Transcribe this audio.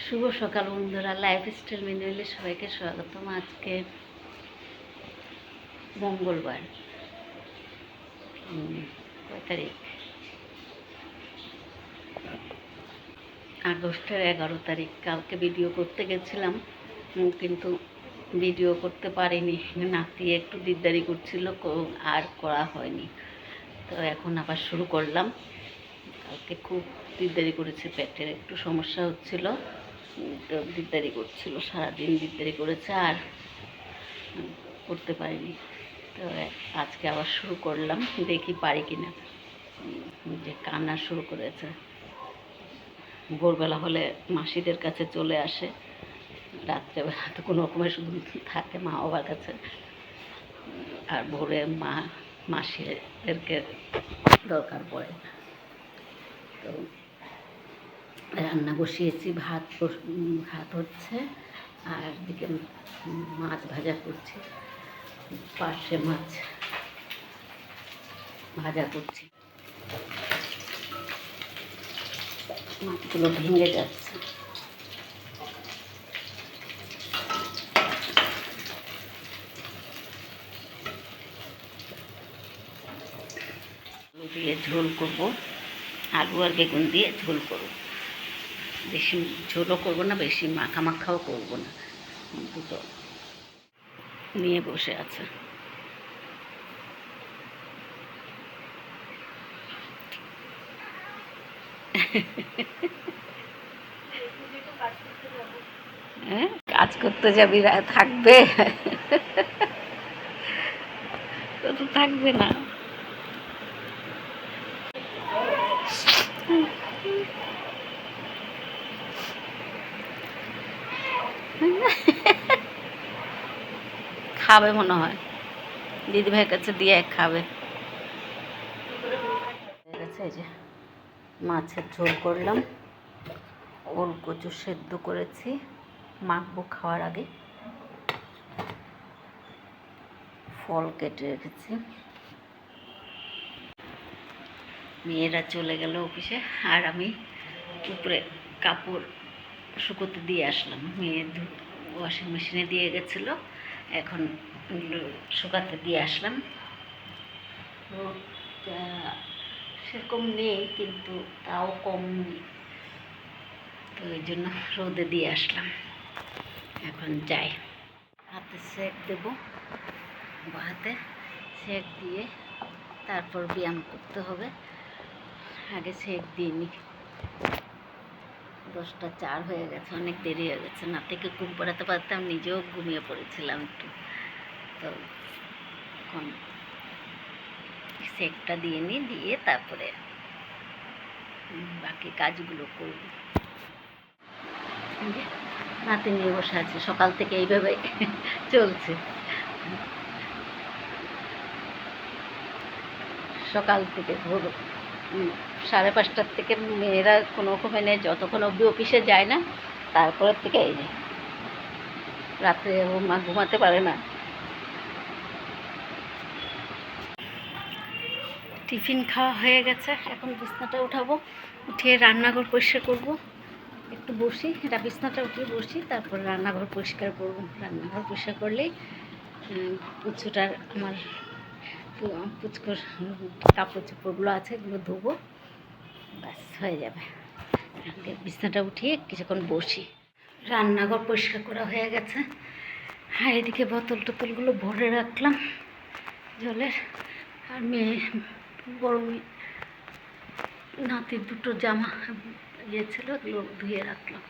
শুভ সকাল বন্ধুরা, লাইফস্টাইল মেনুয়ালে সবাইকে স্বাগতম। আজকে মঙ্গলবার, কয় তারিখ? আগস্টের 11 তারিখ। কালকে ভিডিও করতে গেছিলাম, কিন্তু ভিডিও করতে পারিনি। নাতি একটু দিকদারি করছিল, আর করা হয়নি। তো এখন আবার শুরু করলাম। কালকে খুব দিকদারি করেছে, পেটের একটু সমস্যা হচ্ছিল, দিকদারি করছিল, সারাদিন দিকদারি করেছে, আর করতে পারিনি। তো আজকে আবার শুরু করলাম, দেখি পারি কিনা। যে কান্না শুরু করেছে, ভোরবেলা হলে মাসিদের কাছে চলে আসে, রাত্রেবেলা তো কোনো রকমের শুধু থাকে মা বাবার কাছে, আর ভোরে মাসিদেরকে দরকার পড়ে। তো রান্না বসিয়েছি, ভাত হচ্ছে, আর দিকে মাছ ভাজা করছি, পার্শে মাছ ভাজা করছি। মাছগুলো ভেঙে যাচ্ছে। আলু দিয়ে ঝোল করব, আলু আর বেগুন দিয়ে ঝোল করব। বেশি ঝোলও করবো না, বেশি মাখা মাখাও করবো না, দুটো নিয়ে বসে আছে। হ্যাঁ, কাজ করতে যাবি, থাকবে তো থাকবে না। খাবে মনে হয়, দিদি ভাইয়ের কাছে দিয়ে খাবে। এই যে মাছের ঝোল করলাম, ওল কচু সেদ্ধ করেছি, মাখবো খাওয়ার আগে। ফল কেটে রেখেছি। মেয়েরা চলে গেল অফিসে, আর আমি উপরে কাপড় শুকোতে দিয়ে আসলাম। মেয়ে ওয়াশিং মেশিনে দিয়ে গেছিলো, এখন শুকাতে দিয়ে আসলাম। রোদটা সেরকম নেই, কিন্তু তাও কম নেই, তো ওই জন্য রোদে দিয়ে আসলাম। এখন যাই, হাতে সেক দেব, হাতে সেক দিয়ে তারপর ব্যায়াম করতে হবে। আগে সেক দিয়ে নি। 10টা 4 হয়ে গেছে, অনেক দেরি হয়ে গেছে। নাতিকে ঘুম পাড়াতে পারতাম, নিজেও ঘুমিয়ে পড়েছিলাম একটু। তো এখন সেকটা দিয়ে নিই, দিয়ে তারপরে বাকি কাজগুলো করব। নাতি নিয়ে বসে আছে, সকাল থেকে এইভাবে চলছে। সকাল থেকে ভোর 5:30টার থেকে মেয়েরা কোনো রকমে নেই, যতক্ষণ অবধি অফিসে যায় না, তারপরের থেকে এই যে রাত্রে মা ঘুমাতে পারে না। টিফিন খাওয়া হয়ে গেছে, এখন বিছনাটা উঠাবো, উঠিয়ে রান্নাঘর পরিষ্কার করব। একটু বসি, এটা বিছনাটা উঠিয়ে বসি, তারপর রান্নাঘর পরিষ্কার করব। রান্নাঘর পরিষ্কার করলেই পুচুটার আমার পুচকোর কাপড় চোপড়গুলো আছে, এগুলো ধোবো, ব্যাস হয়ে যাবে। বিছনাটা উঠিয়ে কিছুক্ষণ বসি। রান্নাঘর পরিষ্কার করা হয়ে গেছে, আর এদিকে বোতল টোতলগুলো ভরে রাখলাম জলের। আর বড় মেয়ে নাতির দুটো জামা ছিল, এগুলো ধুয়ে রাখলাম।